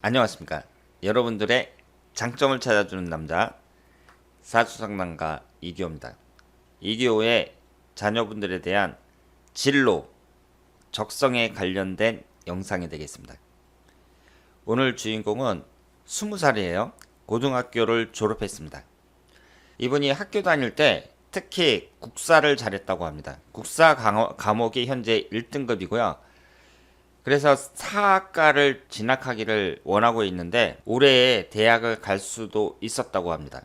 안녕하십니까. 여러분들의 장점을 찾아주는 남자 사주상담가 이규호입니다. 이규호의 자녀분들에 대한 진로, 적성에 관련된 영상이 되겠습니다. 오늘 주인공은 20살이에요. 고등학교를 졸업했습니다. 이분이 학교 다닐 때 특히 국사를 잘했다고 합니다. 국사 과목이 현재 1등급이고요. 그래서 사학과를 진학하기를 원하고 있는데 올해 대학을 갈 수도 있었다고 합니다.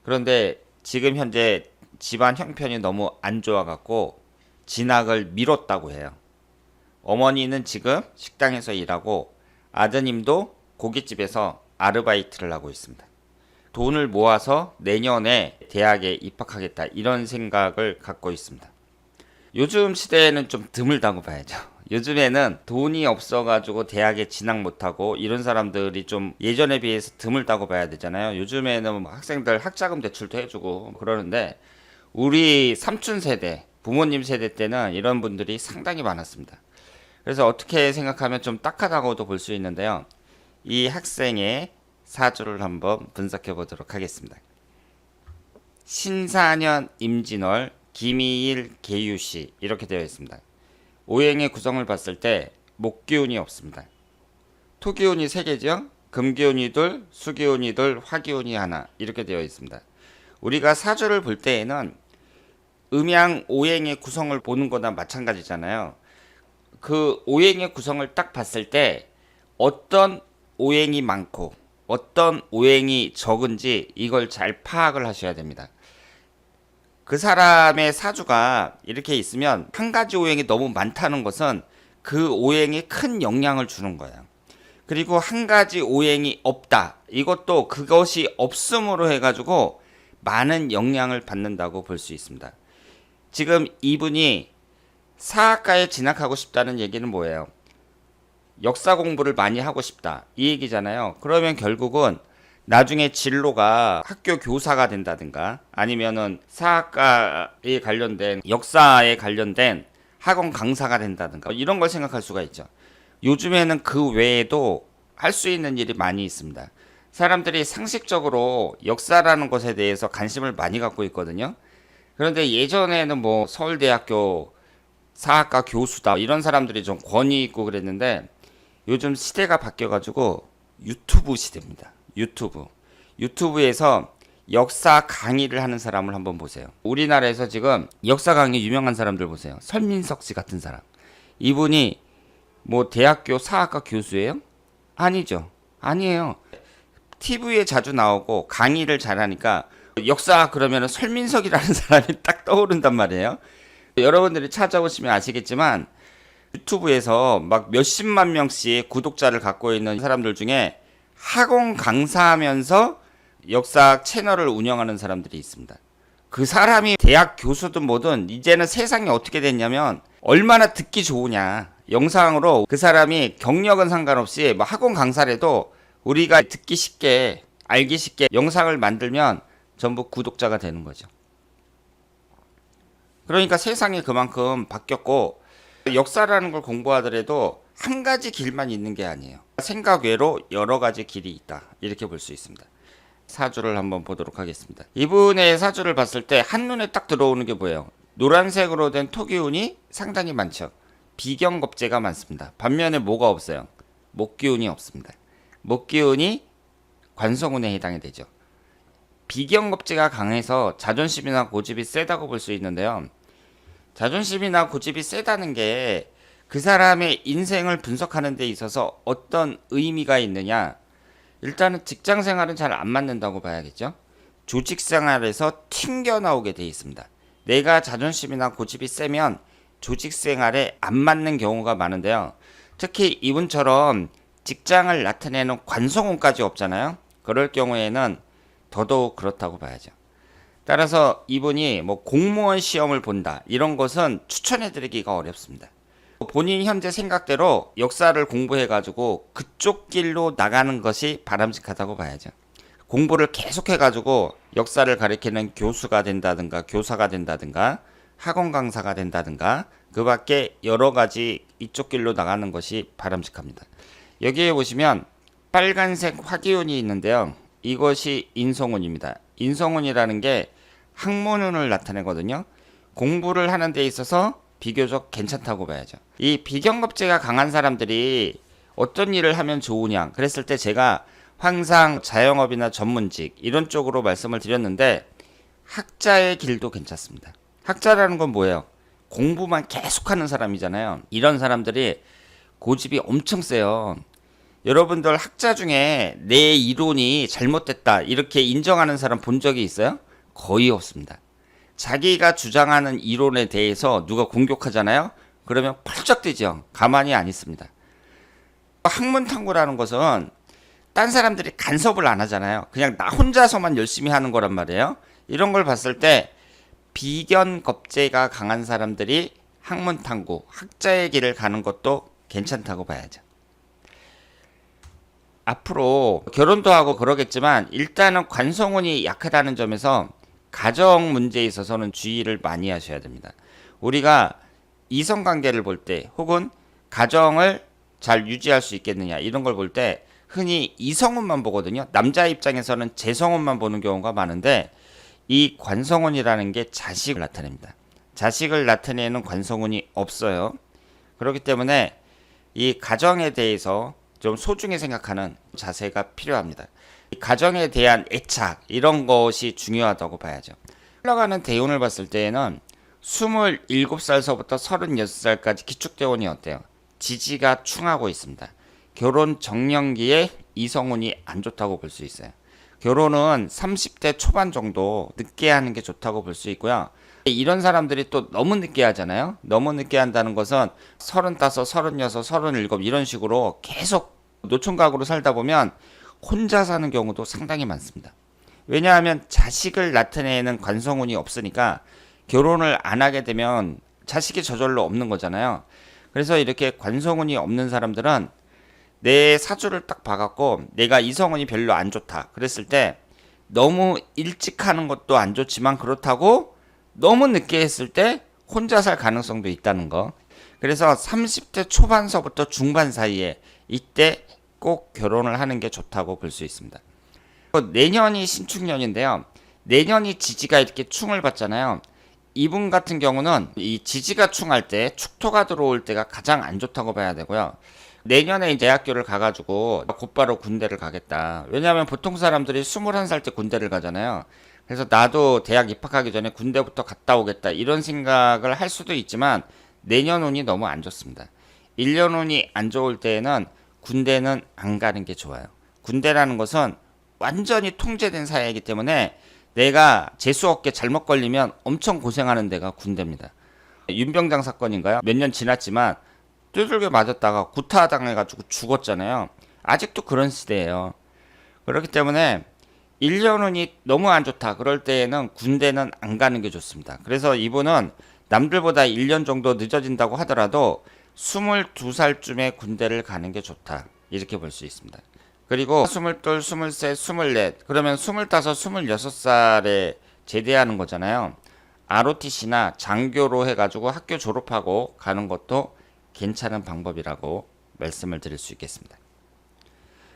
그런데 지금 현재 집안 형편이 너무 안 좋아갖고 진학을 미뤘다고 해요. 어머니는 지금 식당에서 일하고 아드님도 고깃집에서 아르바이트를 하고 있습니다. 돈을 모아서 내년에 대학에 입학하겠다 이런 생각을 갖고 있습니다. 요즘 시대에는 좀 드물다고 봐야죠. 요즘에는 돈이 없어가지고 대학에 진학 못하고 이런 사람들이 좀 예전에 비해서 드물다고 봐야 되잖아요. 요즘에는 뭐 학생들 학자금 대출도 해주고 그러는데 우리 삼촌 세대, 부모님 세대 때는 이런 분들이 상당히 많았습니다. 그래서 어떻게 생각하면 좀 딱하다고도 볼 수 있는데요. 이 학생의 사주를 한번 분석해 보도록 하겠습니다. 신사년 임진월 김이일 계유시 이렇게 되어 있습니다. 오행의 구성을 봤을 때 목기운이 없습니다. 토기운이 3개죠. 금기운이 둘, 수기운이 둘, 화기운이 하나 이렇게 되어 있습니다. 우리가 사주를 볼 때에는 음양 오행의 구성을 보는 거나 마찬가지잖아요. 그 오행의 구성을 딱 봤을 때 어떤 오행이 많고 어떤 오행이 적은지 이걸 잘 파악을 하셔야 됩니다. 그 사람의 사주가 이렇게 있으면 한 가지 오행이 너무 많다는 것은 그 오행에 큰 영향을 주는 거예요. 그리고 한 가지 오행이 없다. 이것도 그것이 없음으로 해가지고 많은 영향을 받는다고 볼 수 있습니다. 지금 이분이 사학과에 진학하고 싶다는 얘기는 뭐예요? 역사 공부를 많이 하고 싶다. 이 얘기잖아요. 그러면 결국은 나중에 진로가 학교 교사가 된다든가 아니면은 사학과에 관련된 역사에 관련된 학원 강사가 된다든가 이런 걸 생각할 수가 있죠. 요즘에는 그 외에도 할 수 있는 일이 많이 있습니다. 사람들이 상식적으로 역사라는 것에 대해서 관심을 많이 갖고 있거든요. 그런데 예전에는 뭐 서울대학교 사학과 교수다 이런 사람들이 좀 권위 있고 그랬는데 요즘 시대가 바뀌어가지고 유튜브 시대입니다. 유튜브에서 역사 강의를 하는 사람을 한번 보세요. 우리나라에서 지금 역사 강의 유명한 사람들 보세요. 설민석 씨 같은 사람. 이분이 뭐 대학교 사학과 교수예요? 아니죠. 아니에요. TV에 자주 나오고 강의를 잘하니까 역사 그러면 설민석이라는 사람이 딱 떠오른단 말이에요. 여러분들이 찾아보시면 아시겠지만 유튜브에서 막 몇십만 명씩 구독자를 갖고 있는 사람들 중에 학원 강사하면서 역사 채널을 운영하는 사람들이 있습니다. 그 사람이 대학 교수든 뭐든 이제는 세상이 어떻게 됐냐면 얼마나 듣기 좋으냐. 영상으로 그 사람이 경력은 상관없이 뭐 학원 강사라도 우리가 듣기 쉽게 알기 쉽게 영상을 만들면 전부 구독자가 되는 거죠. 그러니까 세상이 그만큼 바뀌었고 역사라는 걸 공부하더라도 한 가지 길만 있는 게 아니에요. 생각 외로 여러 가지 길이 있다. 이렇게 볼 수 있습니다. 사주를 한번 보도록 하겠습니다. 이분의 사주를 봤을 때 한눈에 딱 들어오는 게 뭐예요? 노란색으로 된 토기운이 상당히 많죠. 비경겁제가 많습니다. 반면에 뭐가 없어요? 목기운이 없습니다. 목기운이 관성운에 해당이 되죠. 비경겁제가 강해서 자존심이나 고집이 세다고 볼 수 있는데요. 자존심이나 고집이 세다는 게 그 사람의 인생을 분석하는 데 있어서 어떤 의미가 있느냐. 일단은 직장 생활은 잘 안 맞는다고 봐야겠죠. 조직 생활에서 튕겨나오게 돼 있습니다. 내가 자존심이나 고집이 세면 조직 생활에 안 맞는 경우가 많은데요. 특히 이분처럼 직장을 나타내는 관성운까지 없잖아요. 그럴 경우에는 더더욱 그렇다고 봐야죠. 따라서 이분이 뭐 공무원 시험을 본다 이런 것은 추천해드리기가 어렵습니다. 본인 현재 생각대로 역사를 공부해가지고 그쪽 길로 나가는 것이 바람직하다고 봐야죠. 공부를 계속해가지고 역사를 가리키는 교수가 된다든가 교사가 된다든가 학원 강사가 된다든가 그 밖에 여러 가지 이쪽 길로 나가는 것이 바람직합니다. 여기에 보시면 빨간색 화기운이 있는데요. 이것이 인성운입니다. 인성운이라는 게 학문운을 나타내거든요. 공부를 하는 데 있어서 비교적 괜찮다고 봐야죠. 이 비경겁제가 강한 사람들이 어떤 일을 하면 좋으냐 그랬을 때 제가 항상 자영업이나 전문직 이런 쪽으로 말씀을 드렸는데 학자의 길도 괜찮습니다. 학자라는 건 뭐예요? 공부만 계속하는 사람이잖아요. 이런 사람들이 고집이 엄청 세요. 여러분들 학자 중에 내 이론이 잘못됐다 이렇게 인정하는 사람 본 적이 있어요? 거의 없습니다. 자기가 주장하는 이론에 대해서 누가 공격하잖아요? 그러면 펄쩍 뛰죠. 가만히 안 있습니다. 학문 탐구라는 것은 딴 사람들이 간섭을 안 하잖아요. 그냥 나 혼자서만 열심히 하는 거란 말이에요. 이런 걸 봤을 때 비견겁제가 강한 사람들이 학문 탐구, 학자의 길을 가는 것도 괜찮다고 봐야죠. 앞으로 결혼도 하고 그러겠지만 일단은 관성운이 약하다는 점에서 가정 문제에 있어서는 주의를 많이 하셔야 됩니다. 우리가 이성관계를 볼 때 혹은 가정을 잘 유지할 수 있겠느냐 이런 걸 볼 때 흔히 이성운만 보거든요. 남자 입장에서는 재성운만 보는 경우가 많은데 이 관성운이라는 게 자식을 나타냅니다. 자식을 나타내는 관성운이 없어요. 그렇기 때문에 이 가정에 대해서 좀 소중히 생각하는 자세가 필요합니다. 이 가정에 대한 애착 이런 것이 중요하다고 봐야죠. 흘러가는 대운을 봤을 때에는 27살서부터 36살까지 기축대운이 어때요? 지지가 충하고 있습니다. 결혼 정년기에 이성운이 안 좋다고 볼 수 있어요. 결혼은 30대 초반 정도 늦게 하는 게 좋다고 볼 수 있고요. 이런 사람들이 또 너무 늦게 하잖아요. 너무 늦게 한다는 것은 35, 36, 37 이런 식으로 계속 노총각으로 살다 보면 혼자 사는 경우도 상당히 많습니다. 왜냐하면 자식을 나타내는 관성운이 없으니까 결혼을 안 하게 되면 자식이 저절로 없는 거잖아요. 그래서 이렇게 관성운이 없는 사람들은 내 사주를 딱 봐갖고 내가 이성운이 별로 안 좋다 그랬을 때 너무 일찍 하는 것도 안 좋지만 그렇다고 너무 늦게 했을 때 혼자 살 가능성도 있다는 거. 그래서 30대 초반서부터 중반 사이에 이때 꼭 결혼을 하는 게 좋다고 볼 수 있습니다. 내년이 신축년인데요. 내년이 지지가 이렇게 충을 받잖아요. 이분 같은 경우는 이 지지가 충할 때 축토가 들어올 때가 가장 안 좋다고 봐야 되고요. 내년에 이제 대학교를 가가지고 곧바로 군대를 가겠다. 왜냐하면 보통 사람들이 21살 때 군대를 가잖아요. 그래서 나도 대학 입학하기 전에 군대부터 갔다 오겠다 이런 생각을 할 수도 있지만 내년 운이 너무 안 좋습니다. 1년 운이 안 좋을 때에는 군대는 안 가는 게 좋아요. 군대라는 것은 완전히 통제된 사회이기 때문에 내가 재수없게 잘못 걸리면 엄청 고생하는 데가 군대입니다. 윤병장 사건인가요? 몇 년 지났지만 두들겨 맞았다가 구타당해가지고 죽었잖아요. 아직도 그런 시대예요. 그렇기 때문에 1년운이 너무 안 좋다 그럴 때에는 군대는 안 가는 게 좋습니다. 그래서 이분은 남들보다 1년 정도 늦어진다고 하더라도 22살쯤에 군대를 가는 게 좋다 이렇게 볼 수 있습니다. 그리고 22, 23, 24 그러면 25, 26살에 제대하는 거잖아요. ROTC나 장교로 해가지고 학교 졸업하고 가는 것도 괜찮은 방법이라고 말씀을 드릴 수 있겠습니다.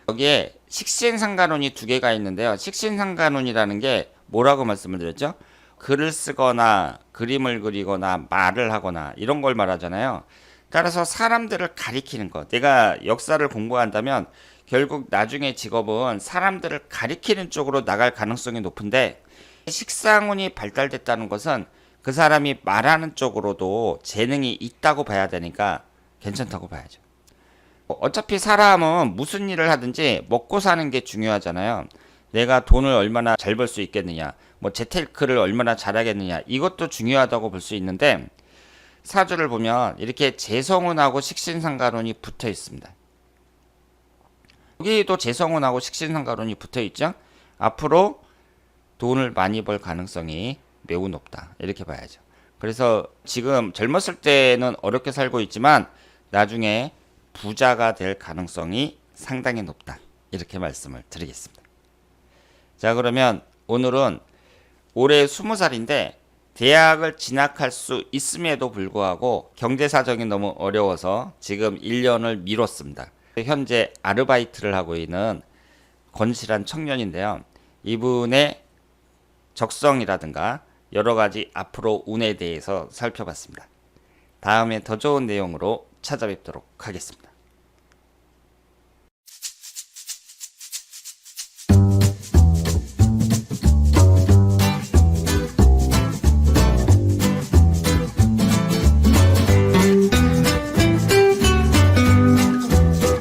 여기에 식신상간운이 두 개가 있는데요. 식신상간운이라는 게 뭐라고 말씀을 드렸죠? 글을 쓰거나 그림을 그리거나 말을 하거나 이런 걸 말하잖아요. 따라서 사람들을 가리키는 것. 내가 역사를 공부한다면 결국 나중에 직업은 사람들을 가리키는 쪽으로 나갈 가능성이 높은데 식상운이 발달됐다는 것은 그 사람이 말하는 쪽으로도 재능이 있다고 봐야 되니까 괜찮다고 봐야죠. 어차피 사람은 무슨 일을 하든지 먹고 사는 게 중요하잖아요. 내가 돈을 얼마나 잘 벌 수 있겠느냐, 뭐 재테크를 얼마나 잘하겠느냐, 이것도 중요하다고 볼 수 있는데 사주를 보면 이렇게 재성운하고 식신상간운이 붙어 있습니다. 여기도 재성운하고 식신상간운이 붙어 있죠. 앞으로 돈을 많이 벌 가능성이 매우 높다 이렇게 봐야죠. 그래서 지금 젊었을 때는 어렵게 살고 있지만 나중에 부자가 될 가능성이 상당히 높다 이렇게 말씀을 드리겠습니다. 자, 그러면 오늘은 올해 20살인데 대학을 진학할 수 있음에도 불구하고 경제 사정이 너무 어려워서 지금 1년을 미뤘습니다. 현재 아르바이트를 하고 있는 건실한 청년인데요. 이분의 적성이라든가 여러 가지 앞으로 운에 대해서 살펴봤습니다. 다음에 더 좋은 내용으로 찾아뵙도록 하겠습니다.